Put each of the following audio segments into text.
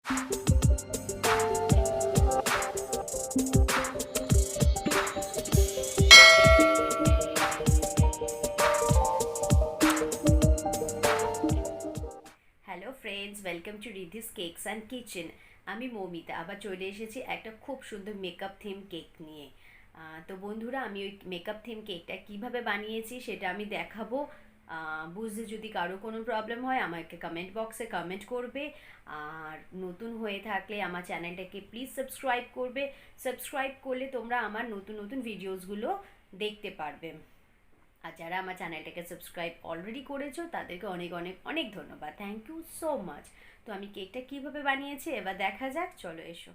Hello friends, welcome to Riddhi's cakes and kitchen. আমি মৌমিতা আবার চলে এসেছি একটা খুব সুন্দর মেকআপ থিম কেক নিয়ে। তো বন্ধুরা, আমি ওই মেকআপ থিম কেকটা কিভাবে বানিয়েছি সেটা আমি দেখাবো। বুঝতে যদি কারো কোনো প্রবলেম হয় আমাকে কমেন্ট বক্সে কমেন্ট করবে। আর নতুন হয়ে থাকলে আমার চ্যানেলটাকে প্লিজ সাবস্ক্রাইব করবে। সাবস্ক্রাইব করলে তোমরা আমার নতুন নতুন ভিডিওসগুলো দেখতে পারবে। আর যারা আমার চ্যানেলটাকে সাবস্ক্রাইব অলরেডি করেছো তাদেরকে অনেক অনেক অনেক ধন্যবাদ, থ্যাংক ইউ সো মাচ। তো আমি কেকটা কীভাবে বানিয়েছি এবার দেখা যাক, চলো এসো।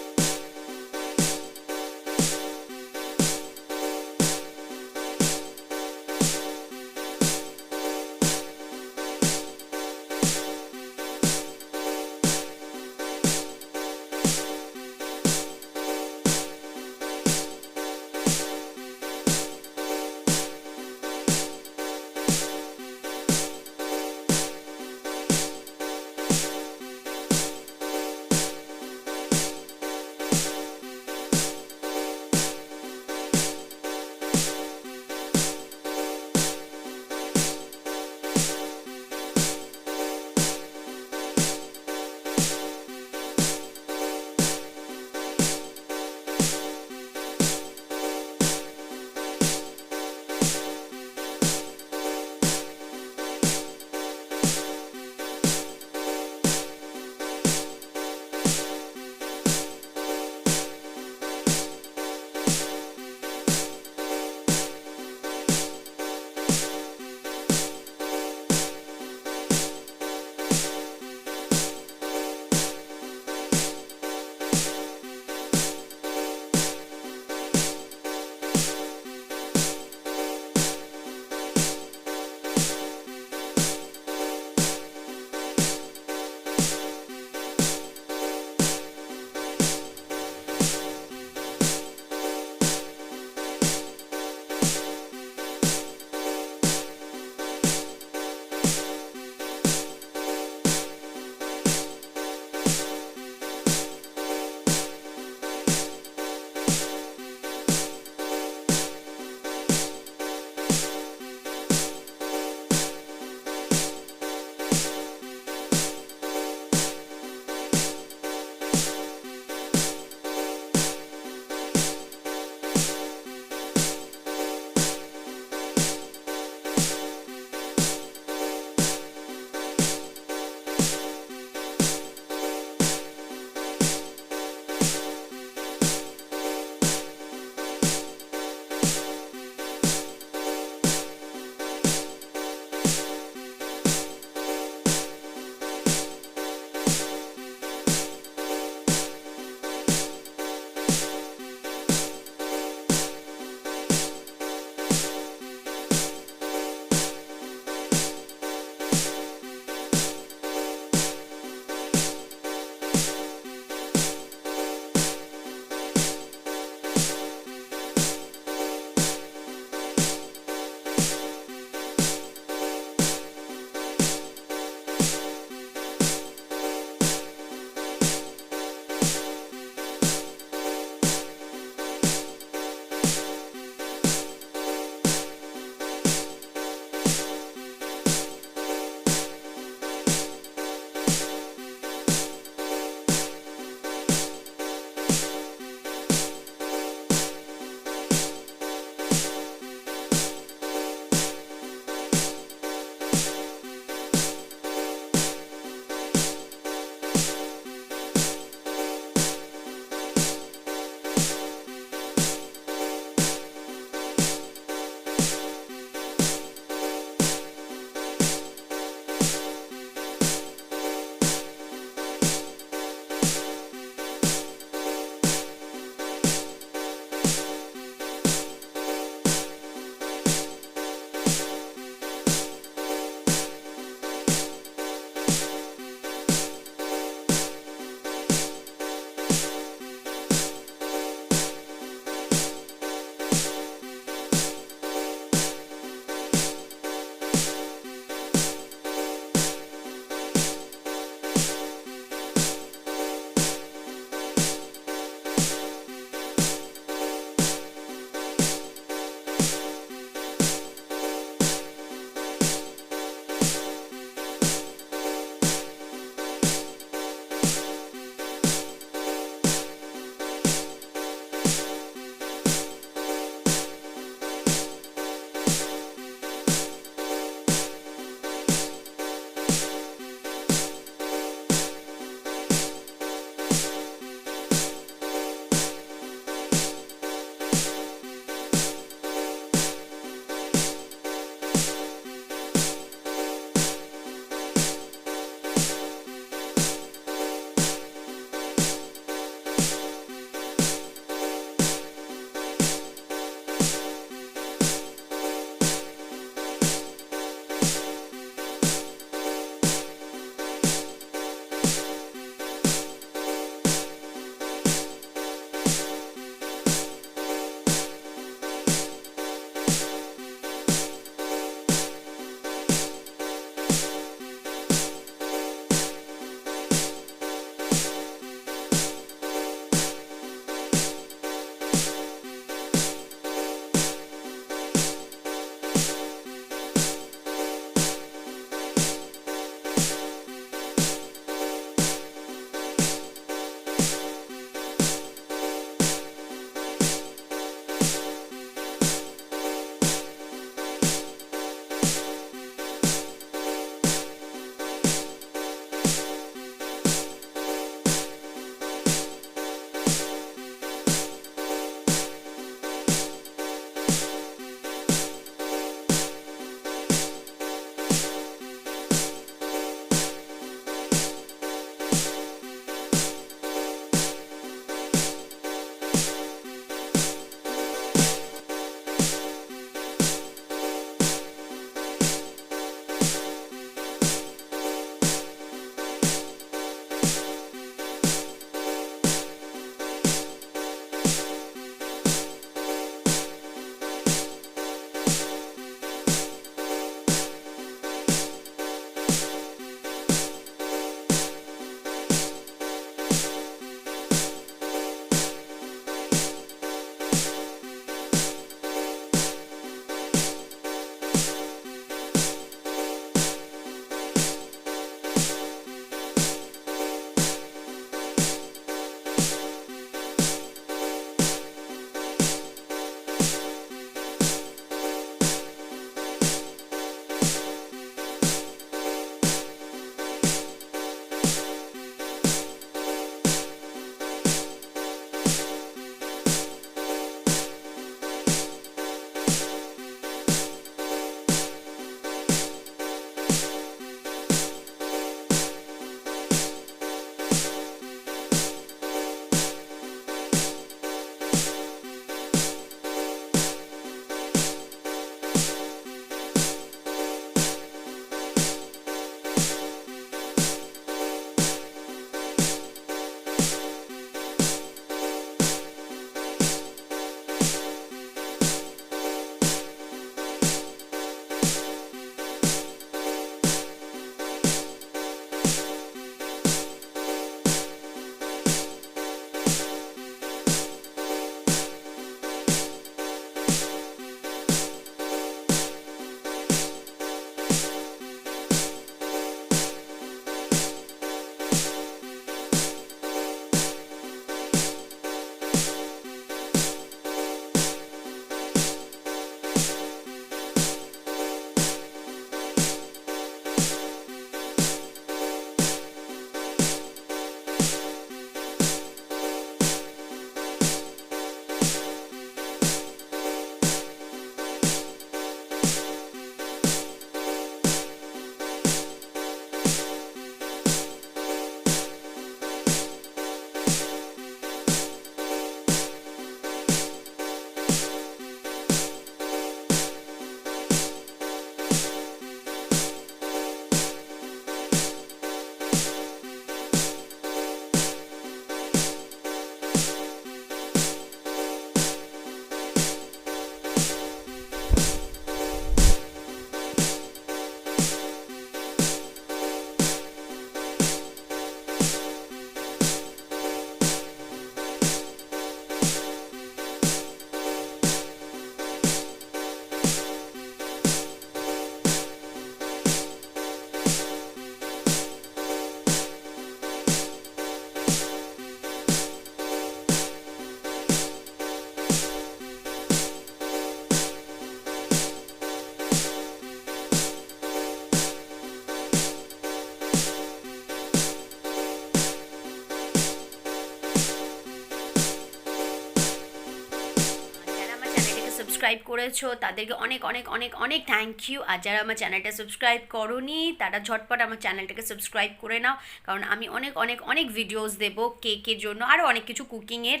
সাবস্ক্রাইব করেছো তাদেরকে অনেক অনেক অনেক অনেক থ্যাংক ইউ। আর যারা আমার চ্যানেলটা সাবস্ক্রাইব করোনি তারা ঝটপট আমার চ্যানেলটাকে সাবস্ক্রাইব করে নাও, কারণ আমি অনেক অনেক অনেক ভিডিওস দেবো কেকের জন্য, আরও অনেক কিছু কুকিংয়ের।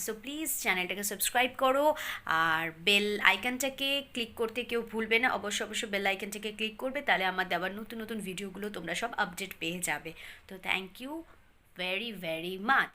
সো প্লিজ চ্যানেলটাকে সাবস্ক্রাইব করো, আর বেল আইকনটাকে ক্লিক করতে কেউ ভুলবে না, অবশ্যই অবশ্যই বেল আইকনটাকে ক্লিক করবে, তাহলে আমার দেওয়ার নতুন নতুন ভিডিওগুলো তোমরা সব আপডেট পেয়ে যাবে। তো thank you very very much.